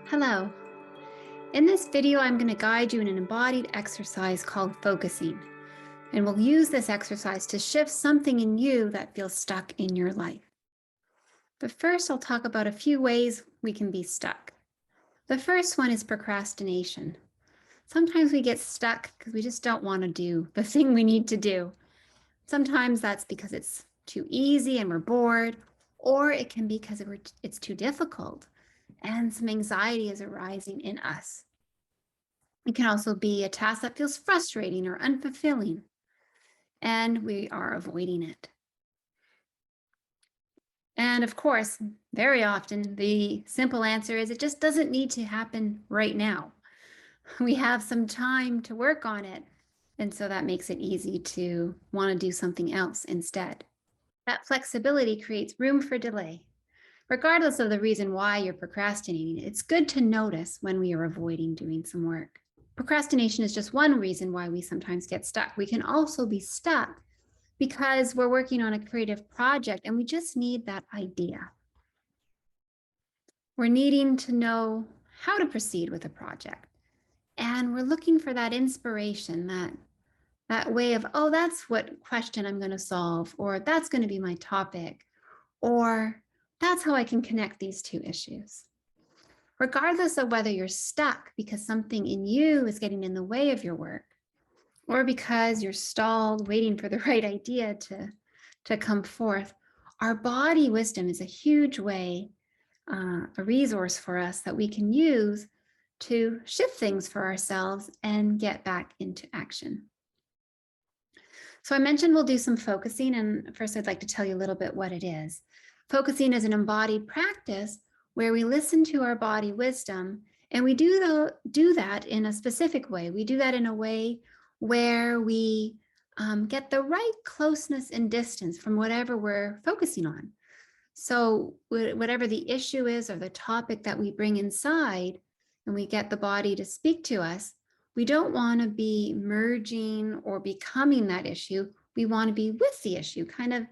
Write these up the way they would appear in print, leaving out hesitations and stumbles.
Hello. In this video, I'm going to guide you in an embodied exercise called focusing. And we'll use this exercise to shift something in you that feels stuck in your life. But first, I'll talk about a few ways we can be stuck. The first one is procrastination. Sometimes we get stuck because we just don't want to do the thing we need to do. Sometimes that's because it's too easy and we're bored, or it can be because it's too difficult and some anxiety is arising in us. It can also be a task that feels frustrating or unfulfilling, and we are avoiding it. And of course, very often, the simple answer is it just doesn't need to happen right now. We have some time to work on it, and so that makes it easy to want to do something else instead. That flexibility creates room for delay. Regardless of the reason why you're procrastinating, it's good to notice when we are avoiding doing some work. Procrastination is just one reason why we sometimes get stuck. We can also be stuck because we're working on a creative project and we just need that idea. We're needing to know how to proceed with a project. And we're looking for that inspiration, that way of, oh, that's what question I'm going to solve, or that's going to be my topic, or that's how I can connect these two issues. Regardless of whether you're stuck because something in you is getting in the way of your work, or because you're stalled waiting for the right idea to come forth, our body wisdom is a huge way, a resource for us that we can use to shift things for ourselves and get back into action. So I mentioned we'll do some focusing, and first I'd like to tell you a little bit what it is. Focusing is an embodied practice where we listen to our body wisdom, and we do that in a specific way. We do that in a way where we get the right closeness and distance from whatever we're focusing on. So whatever the issue is or the topic that we bring inside, and we get the body to speak to us, we don't want to be merging or becoming that issue. We want to be with the issue, kind of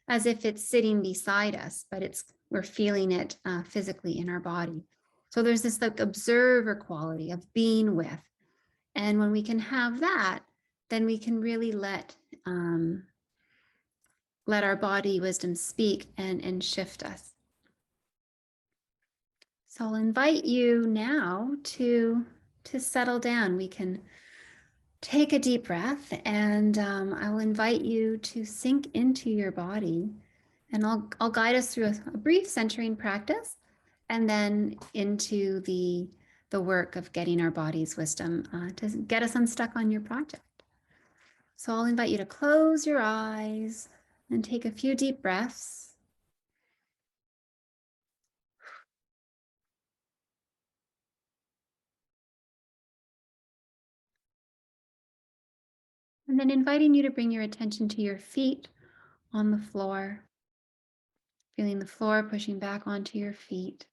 as if it's sitting beside us, but we're feeling it physically in our body. So there's this like observer quality of being with. And when we can have that, then we can really let our body wisdom speak and shift us. So I'll invite you now to settle down. We can take a deep breath, and I will invite you to sink into your body, and I'll guide us through a brief centering practice, and then into the work of getting our body's wisdom to get us unstuck on your project. So I'll invite you to close your eyes and take a few deep breaths. And then inviting you to bring your attention to your feet on the floor, feeling the floor pushing back onto your feet.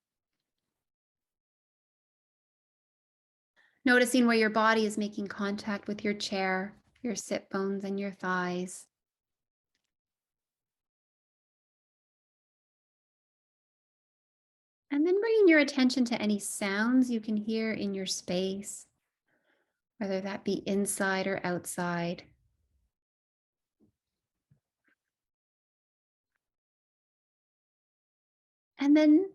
Noticing where your body is making contact with your chair, your sit bones and your thighs. And then bringing your attention to any sounds you can hear in your space, whether that be inside or outside. And then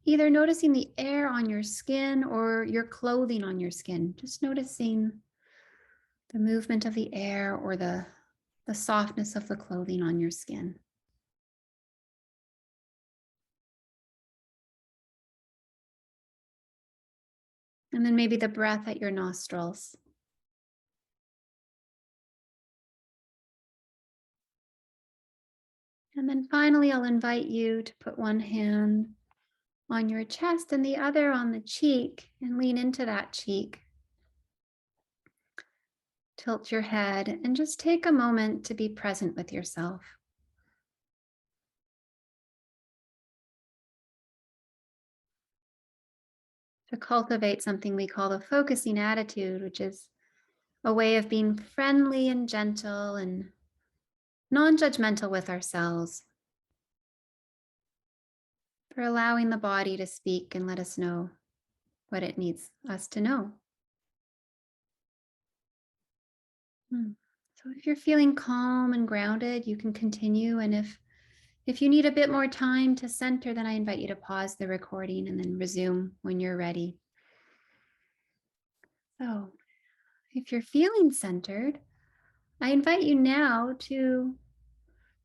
either noticing the air on your skin or your clothing on your skin, just noticing the movement of the air or the softness of the clothing on your skin. And then maybe the breath at your nostrils. And then finally, I'll invite you to put one hand on your chest and the other on the cheek, and lean into that cheek. Tilt your head and just take a moment to be present with yourself. To cultivate something we call the focusing attitude, which is a way of being friendly and gentle and non judgmental with ourselves, for allowing the body to speak and let us know what it needs us to know. Hmm. So if you're feeling calm and grounded, you can continue. And if you need a bit more time to center, then I invite you to pause the recording and then resume when you're ready. So if you're feeling centered, I invite you now to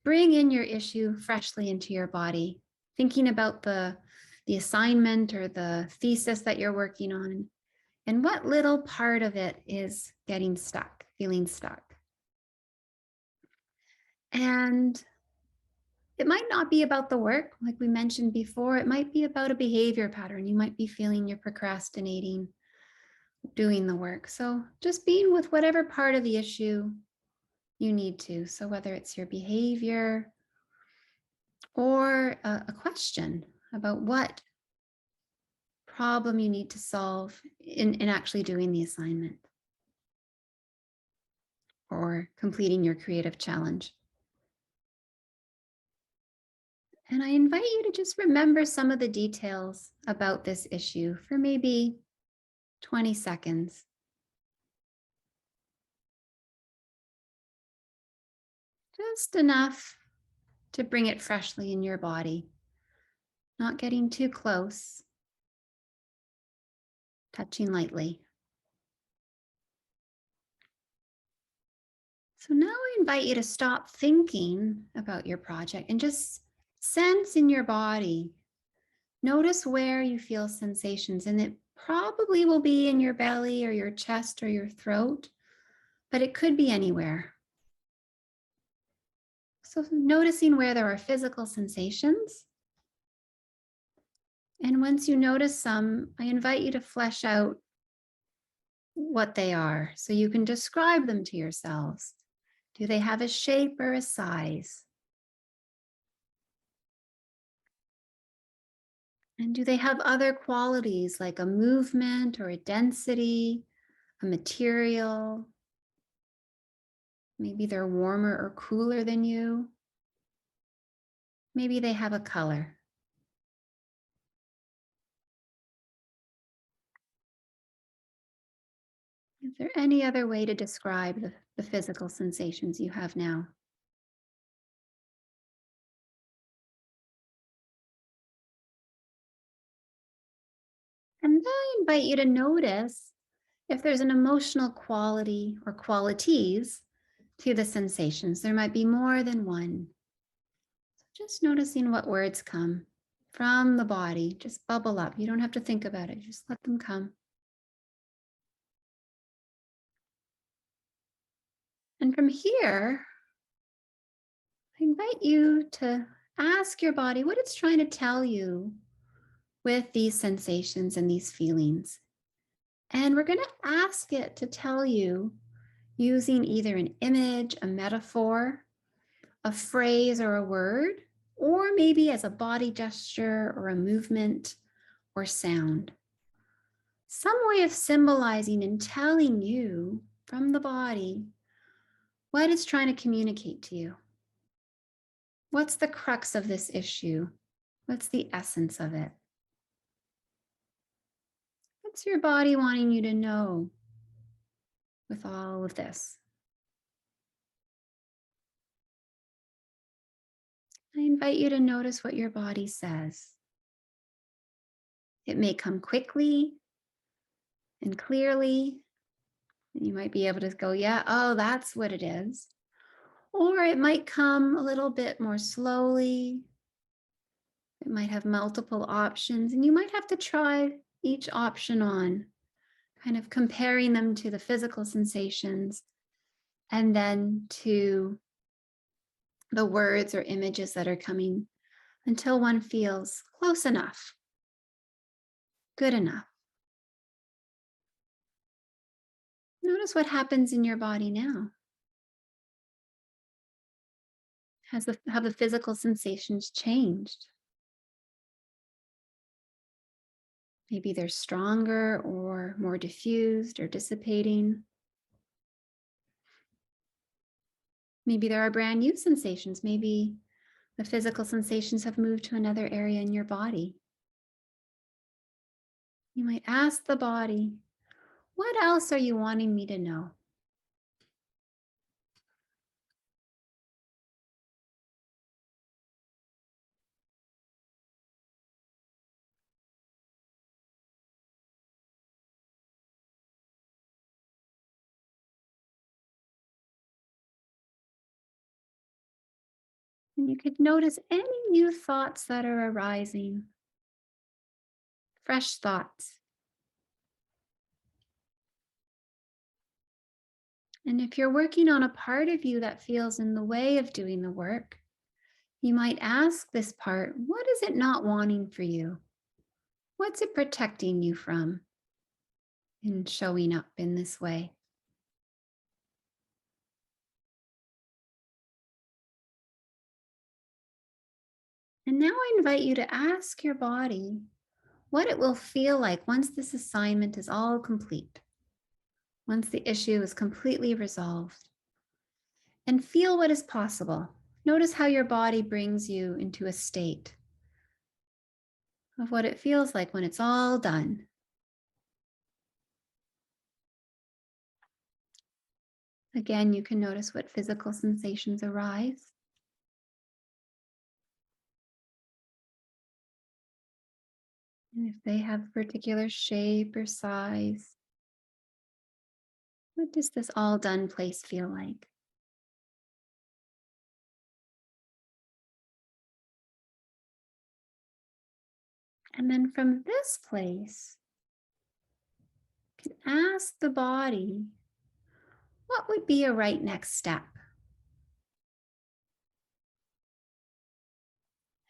bring in your issue freshly into your body, thinking about the assignment or the thesis that you're working on and what little part of it is getting stuck, feeling stuck. And it might not be about the work, like we mentioned before. It might be about a behavior pattern. You might be feeling you're procrastinating doing the work. So just being with whatever part of the issue you need to. So whether it's your behavior or a question about what problem you need to solve in actually doing the assignment or completing your creative challenge. And I invite you to just remember some of the details about this issue for maybe 20 seconds. Just enough to bring it freshly in your body, not getting too close, touching lightly. So now I invite you to stop thinking about your project and just sense in your body. Notice where you feel sensations, and it probably will be in your belly or your chest or your throat, but it could be anywhere. So noticing where there are physical sensations. And once you notice some, I invite you to flesh out what they are so you can describe them to yourselves. Do they have a shape or a size? And do they have other qualities like a movement or a density, a material? Maybe they're warmer or cooler than you. Maybe they have a color. Is there any other way to describe the physical sensations you have now? And then I invite you to notice if there's an emotional quality or qualities to the sensations. There might be more than one. So just noticing what words come from the body, just bubble up. You don't have to think about it, just let them come. And from here, I invite you to ask your body what it's trying to tell you with these sensations and these feelings. And we're going to ask it to tell you using either an image, a metaphor, a phrase, or a word, or maybe as a body gesture or a movement or sound. Some way of symbolizing and telling you from the body what it's trying to communicate to you. What's the crux of this issue? What's the essence of it? What's your body wanting you to know with all of this? I invite you to notice what your body says. It may come quickly and clearly. And you might be able to go, yeah, oh, that's what it is. Or it might come a little bit more slowly. It might have multiple options, and you might have to try each option on, kind of comparing them to the physical sensations and then to the words or images that are coming until one feels close enough, good enough. Notice what happens in your body now. Have the physical sensations changed? Maybe they're stronger or more diffused or dissipating. Maybe there are brand new sensations. Maybe the physical sensations have moved to another area in your body. You might ask the body, what else are you wanting me to know? And you could notice any new thoughts that are arising, fresh thoughts. And if you're working on a part of you that feels in the way of doing the work, you might ask this part, what is it not wanting for you? What's it protecting you from in showing up in this way? And now I invite you to ask your body what it will feel like once this assignment is all complete, once the issue is completely resolved, and feel what is possible. Notice how your body brings you into a state of what it feels like when it's all done. Again, you can notice what physical sensations arise. And if they have particular shape or size, what does this all done place feel like? And then from this place, you can ask the body, what would be a right next step?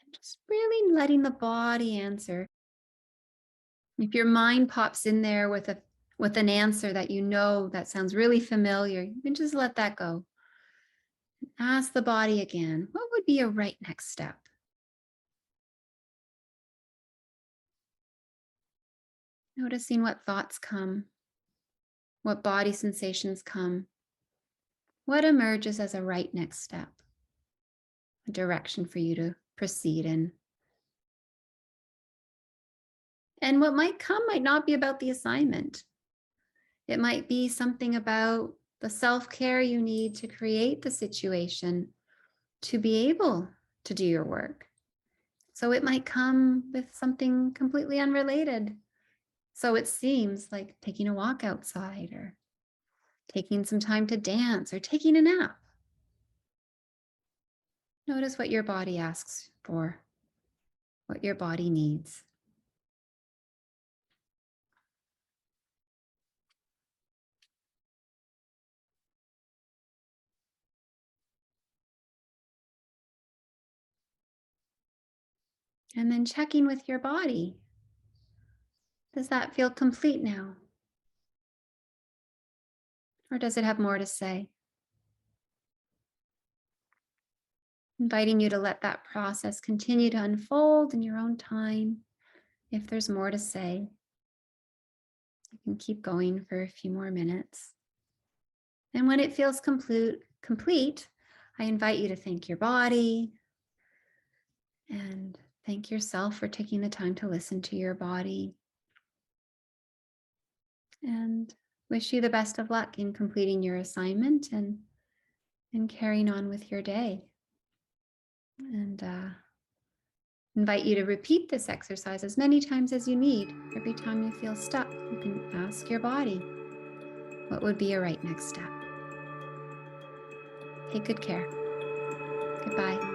And just really letting the body answer. If your mind pops in there with an answer that you know that sounds really familiar, you can just let that go. Ask the body again, what would be a right next step? Noticing what thoughts come, what body sensations come, what emerges as a right next step, a direction for you to proceed in. And what might come might not be about the assignment. It might be something about the self care you need to create the situation to be able to do your work. So it might come with something completely unrelated. So it seems like taking a walk outside or taking some time to dance or taking a nap. Notice what your body asks for, what your body needs. And then checking with your body. Does that feel complete now? Or does it have more to say? Inviting you to let that process continue to unfold in your own time. If there's more to say, you can keep going for a few more minutes. And when it feels complete, I invite you to thank your body and thank yourself for taking the time to listen to your body. And wish you the best of luck in completing your assignment and carrying on with your day. And invite you to repeat this exercise as many times as you need. Every time you feel stuck, you can ask your body, what would be a right next step? Take good care. Goodbye.